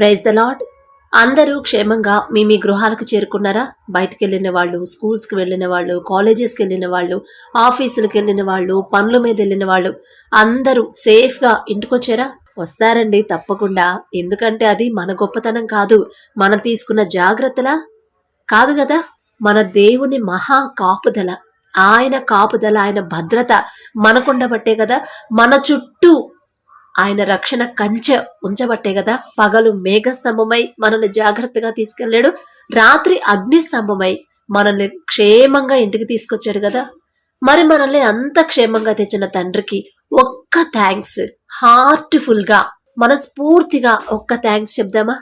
Praise the lord. అందరూ క్షేమంగా మీ గృహాలకు చేరుకున్నారా? బయటకు వెళ్ళిన వాళ్ళు, స్కూల్స్కి వెళ్ళిన వాళ్ళు, కాలేజెస్కి వెళ్ళిన వాళ్ళు, ఆఫీసులకు వెళ్ళిన వాళ్ళు, పనుల మీద వెళ్ళిన వాళ్ళు అందరూ సేఫ్గా ఇంటికొచ్చారా? వస్తారండి తప్పకుండా. ఎందుకంటే అది మన గొప్పతనం కాదు, మనం తీసుకున్న జాగ్రత్తలా కాదు కదా, మన దేవుని మహా కాపుదల, ఆయన కాపుదల, ఆయన భద్రత మనకుండబట్టే కదా, మన చుట్టూ ఆయన రక్షణ కంచె ఉంచబట్టే కదా పగలు మేఘస్తంభమై మనల్ని జాగ్రత్తగా తీసుకెళ్లాడు, రాత్రి అగ్నిస్తంభమై మనల్ని క్షేమంగా ఇంటికి తీసుకొచ్చాడు కదా. మరి మనల్ని అంత క్షేమంగా తెచ్చిన తండ్రికి ఒక్క థ్యాంక్స్, హార్ట్ఫుల్ గా మనస్ఫూర్తిగా ఒక్క థ్యాంక్స్ చెప్దామా?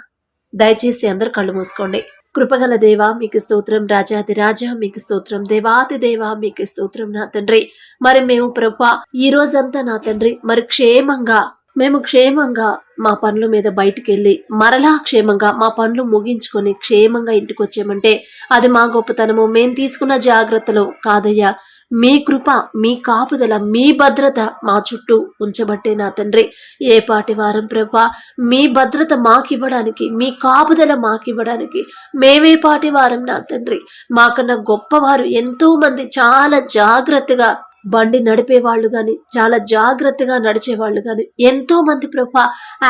దయచేసి అందరు కళ్ళు మూసుకోండి. కృపగల దేవా మీకు స్తోత్రం, రాజాది రాజా మీకు స్తోత్రం, దేవాది దేవా మీకు స్తోత్రం నా తండ్రి. మరి మేము ప్రభువా ఈ రోజంతా నా తండ్రి మరి మేము క్షేమంగా మా పనుల మీద బయటికి వెళ్ళి మరలా క్షేమంగా మా పనులు ముగించుకొని క్షేమంగా ఇంటికి వచ్చామంటే అది మా గొప్పతనము, మేము తీసుకున్న జాగ్రత్తలు కాదయ్యా. మీ కృప, మీ కాపుదల, మీ భద్రత మా చుట్టూ ఉంచబట్టే నా తండ్రి. ఏ పాటి వారం ప్రభా మీ భద్రత మాకివ్వడానికి, మీ కాపుదల మాకివ్వడానికి మేమే పాటి వారం నా తండ్రి. మాకన్నా గొప్పవారు ఎంతో మంది చాలా జాగ్రత్తగా బండి నడిపేవాళ్ళు గాని, చాలా జాగ్రత్తగా నడిచేవాళ్ళు గాని ఎంతో మంది ప్రభా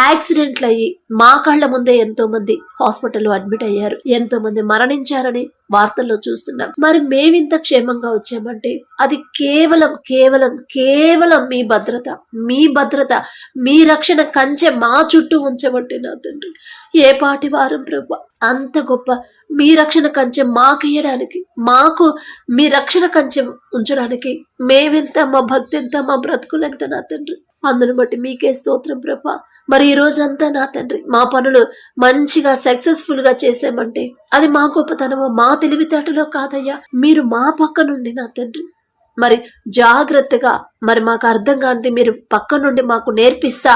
యాక్సిడెంట్లు అయ్యి మా కళ్ళ ముందే ఎంతో మంది హాస్పిటల్లో అడ్మిట్ అయ్యారు, ఎంతో మంది మరణించారని వార్తల్లో చూస్తున్నాం. మరి మేమింత క్షేమంగా వచ్చామంటే అది కేవలం కేవలం కేవలం మీ భద్రత, మీ రక్షణ కంచె మా చుట్టూ ఉంచబట్టే నా తండ్రి. ఏ పాటి వారం ప్రభా అంత గొప్ప మీ రక్షణ కంచె మాకియ్యడానికి, మాకు మీ రక్షణ కంచె ఉంచడానికి మేమెంత, మా భక్తి ఎంత, మా బ్రతుకులెంత నా తండ్రి. అందును బట్టి మీకే స్తోత్రం ప్రభా. మరి ఈ రోజంతా నా తండ్రి మా పనులు మంచిగా సక్సెస్ఫుల్ గా చేసామంటే అది మా గొప్పతనమో, మా తెలివితేటలో కాదయ్యా. మీరు మా పక్క నుండి నా తండ్రి మరి జాగ్రత్తగా, మరి మాకు అర్థం కానిది మీరు పక్క నుండి మాకు నేర్పిస్తా,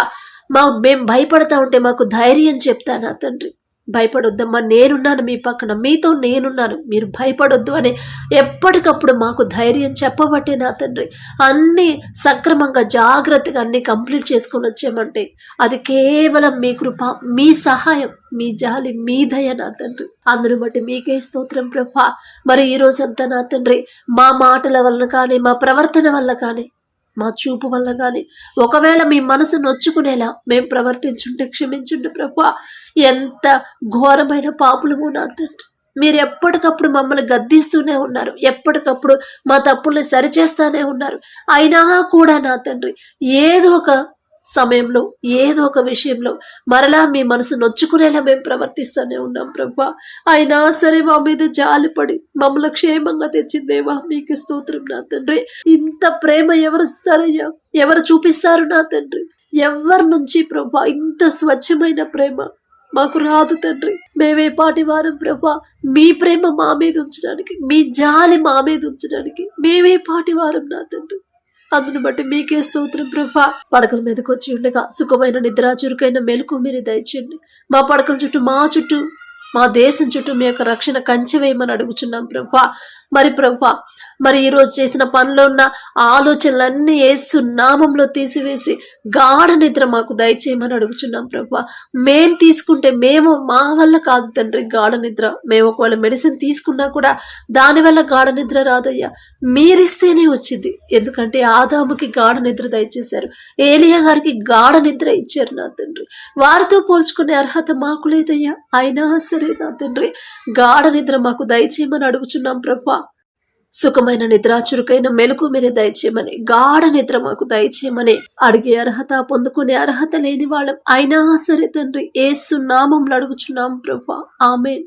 మేము భయపడతా ఉంటే మాకు ధైర్యం చెప్తా నా తండ్రి. భయపడొద్దమ్మా, నేనున్నాను మీ పక్కన, మీతో నేనున్నాను, మీరు భయపడొద్దు అని ఎప్పటికప్పుడు మాకు ధైర్యం చెప్పబట్టే నా తండ్రి అన్ని సక్రమంగా జాగ్రత్తగా అన్ని కంప్లీట్ చేసుకొని వచ్చామంటే అది కేవలం మీ కృప, మీ సహాయం, మీ జాలి, మీ దయ నా తండ్రి. అందరూ బట్టి మీకే స్తోత్రం ప్రభా. మరి ఈ రోజంతా నా తండ్రి మా మాటల వల్ల కానీ, మా ప్రవర్తన వల్ల కానీ, మా చూపు వల్ల కానీ ఒకవేళ మీ మనసు నొచ్చుకునేలా మేము ప్రవర్తించుంటే క్షమించుంటే ప్రభా. ఎంత ఘోరమైన పాపులము నా తండ్రి. మీరు ఎప్పటికప్పుడు మమ్మల్ని గద్దిస్తూనే ఉన్నారు, ఎప్పటికప్పుడు మా తప్పుల్ని సరిచేస్తానే ఉన్నారు. అయినా కూడా నా తండ్రి ఏదో ఒక సమయంలో, ఏదో ఒక విషయంలో మరలా మీ మనసు నొచ్చుకునేలా మేము ప్రవర్తిస్తూనే ఉన్నాం ప్రభా. అయినా సరే మా మీద జాలిపడి మమ్మల్ని క్షేమంగా తెచ్చిందేవా మీకు స్తోత్రం నా తండ్రి. ఇంత ప్రేమ ఎవరు ఇస్తారయ్యా, ఎవరు చూపిస్తారు నా తండ్రి? ఎవరి నుంచి ప్రభా ఇంత స్వచ్ఛమైన ప్రేమ మాకు రాదు తండ్రి. మేమే పాటి వారం ప్రభా మీ ప్రేమ మా మీద ఉంచడానికి, మీ జాలి మా మీద ఉంచడానికి మేమే పాటి వారం నా తండ్రి. అందును బట్టి మీకే స్తోత్రం ప్రభా. పడకల మీదకి వచ్చి ఉండగా సుఖమైన నిద్ర, చురుకైన మెలకు మీరు దయచేయండి. మా పడకల చుట్టూ, మా చుట్టూ, మా దేశం చుట్టూ మీ యొక్క రక్షణ కంచె వేయమని అడుగుచున్నాం ప్రభా. మరి ప్రభా మరి ఈరోజు చేసిన పనిలో ఉన్న ఆలోచనలన్నీ యేసు నామంలో తీసివేసి గాఢ నిద్ర మాకు దయచేయమని అడుగుచున్నాం ప్రభా. మేము తీసుకుంటే మా వల్ల కాదు తండ్రి గాఢ నిద్ర. మేము ఒకవేళ మెడిసిన్ తీసుకున్నా కూడా దానివల్ల గాఢ నిద్ర రాదయ్యా, మీరిస్తేనే వచ్చింది. ఎందుకంటే ఆదాముకి గాఢ నిద్ర దయచేశారు, ఏలియా గారికి గాఢ నిద్ర ఇచ్చారు నా తండ్రి. వారితో పోల్చుకునే అర్హత మాకు లేదయ్యా. అయినా సరే నా తండ్రి గాఢ నిద్ర మాకు దయచేయమని అడుగుచున్నాం ప్రభా. సుఖమైన నిద్ర, చురుకైన మెలకు మీరే దయచేయమని, గాఢ నిద్ర మాకు దయచేయమని అడిగే అర్హత, పొందుకునే అర్హత లేని వాళ్ళం. అయినా సరే తండ్రి యేసు నామంలో అడుగుచున్నాం ప్రభా. ఆమేన్.